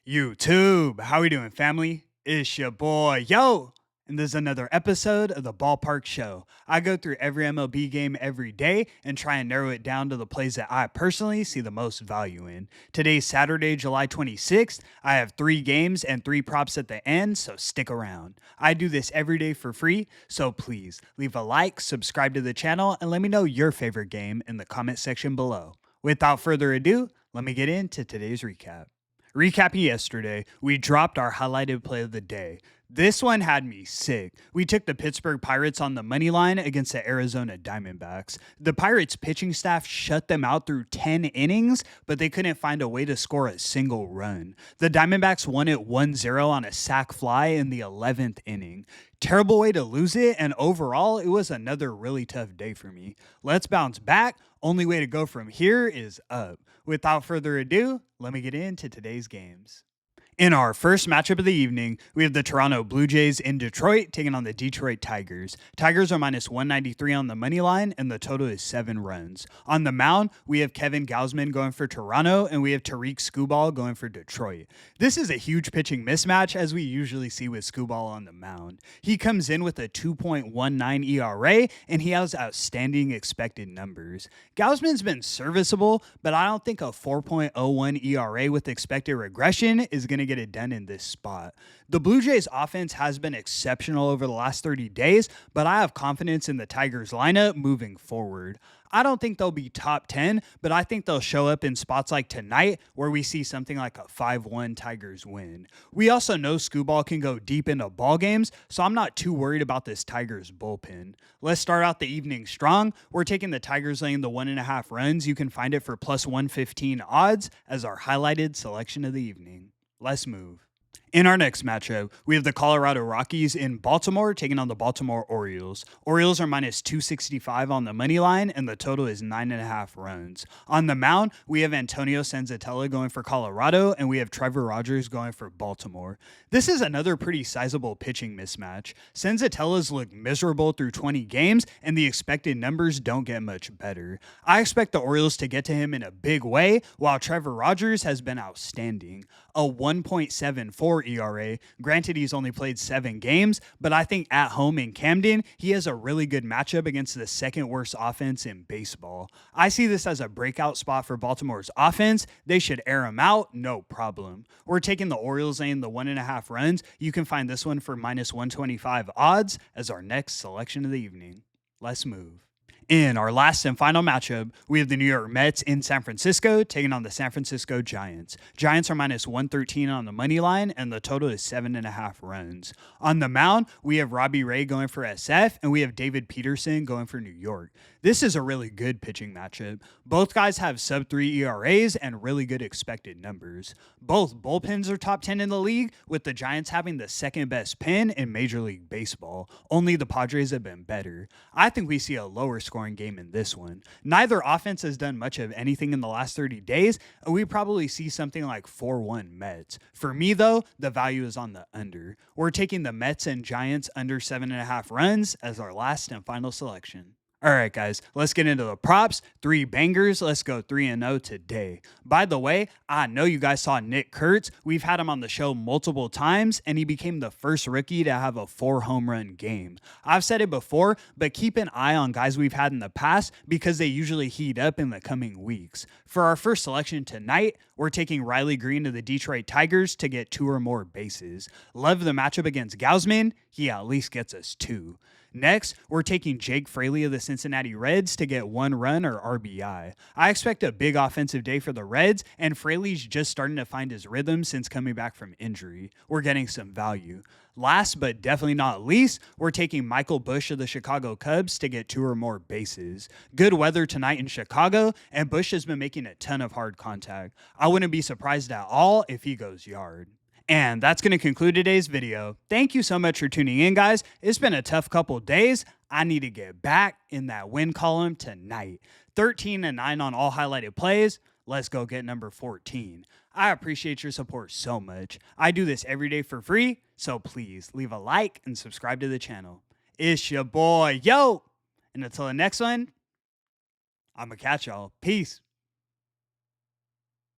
YouTube, how we doing, family? It's your boy, yo! And this is another episode of the Ballpark Show. I go through every MLB game every day and try and narrow it down to the plays that I personally see the most value in. Today's Saturday, July 26th. I have 3 games and 3 props at the end, so stick around. I do this every day for free, so please leave a like, subscribe to the channel, and let me know your favorite game in the comment section below. Without further ado, let me get into today's recap. Recapping yesterday, we dropped our highlighted play of the day. This one had me sick. We took the Pittsburgh Pirates on the money line against the Arizona Diamondbacks. The Pirates pitching staff shut them out through 10 innings, but they couldn't find a way to score a single run. The Diamondbacks won it 1-0 on a sac fly in the 11th inning. Terrible way to lose it, and overall, it was another really tough day for me. Let's bounce back. Only way to go from here is up. Without further ado, let me get into today's games. In our first matchup of the evening, we have the Toronto Blue Jays in Detroit taking on the Detroit Tigers. Tigers are minus 193 on the money line, and the total is 7 runs. On the mound, we have Kevin Gausman going for Toronto, and we have Tariq Skubal going for Detroit. This is a huge pitching mismatch, as we usually see with Skubal on the mound. He comes in with a 2.19 ERA, and he has outstanding expected numbers. Gausman's been serviceable, but I don't think a 4.01 ERA with expected regression is going to get it done in this spot. The Blue Jays offense has been exceptional over the last 30 days, but I have confidence in the Tigers lineup moving forward. I don't think they'll be top 10, but I think they'll show up in spots like tonight where we see something like a 5-1 Tigers win. We also know Skubal can go deep into ball games, so I'm not too worried about this Tigers bullpen. Let's start out the evening strong. We're taking the Tigers laying the 1.5 runs. You can find it for plus 115 odds as our highlighted selection of the evening. Let's move. In our next matchup, we have the Colorado Rockies in Baltimore taking on the Baltimore Orioles. Orioles are minus 265 on the money line, and the total is 9.5 runs. On the mound, we have Antonio Senzatella going for Colorado, and we have Trevor Rogers going for Baltimore. This is another pretty sizable pitching mismatch. Senzatella's look miserable through 20 games, and the expected numbers don't get much better. I expect the Orioles to get to him in a big way, while Trevor Rogers has been outstanding. A 1.74 ERA. Granted, he's only played 7 games, but I think at home in Camden, he has a really good matchup against the second worst offense in baseball. I see this as a breakout spot for Baltimore's offense. They should air him out, no problem. We're taking the Orioles laying the 1.5 runs. You can find this one for minus 125 odds as our next selection of the evening. Let's move. In our last and final matchup, we have the New York Mets in San Francisco taking on the San Francisco Giants. Giants are minus 113 on the money line, and the total is 7.5 runs. On the mound, we have Robbie Ray going for SF, and we have David Peterson going for New York. This is a really good pitching matchup. Both guys have sub-3 ERAs and really good expected numbers. Both bullpens are top 10 in the league, with the Giants having the second best pen in Major League Baseball. Only the Padres have been better. I think we see a lower scoring game in this one. Neither offense has done much of anything in the last 30 days, and we probably see something like 4-1 Mets. For me, though, the value is on the under. We're taking the Mets and Giants under 7.5 runs as our last and final selection. All right, guys, let's get into the props. 3 bangers. Let's go 3-0 today. By the way, I know you guys saw Nick Kurtz. We've had him on the show multiple times, and he became the first rookie to have a 4-home run game. I've said it before, but keep an eye on guys we've had in the past because they usually heat up in the coming weeks. For our first selection tonight, we're taking Riley Green to the Detroit Tigers to get 2 or more bases. Love the matchup against Gausman. He at least gets us 2. Next, we're taking Jake Fraley of the Cincinnati Reds to get 1 run or RBI. I expect a big offensive day for the Reds, and Fraley's just starting to find his rhythm since coming back from injury. We're getting some value. Last but definitely not least, we're taking Michael Busch of the Chicago Cubs to get 2 or more bases. Good weather tonight in Chicago, and Busch has been making a ton of hard contact. I wouldn't be surprised at all if he goes yard. And that's going to conclude today's video. Thank you so much for tuning in, guys. It's been a tough couple days. I need to get back in that win column tonight. 13-9 on all highlighted plays. Let's go get number 14. I appreciate your support so much. I do this every day for free, so please leave a like and subscribe to the channel. It's your boy, yo! And until the next one, I'm going to catch y'all. Peace.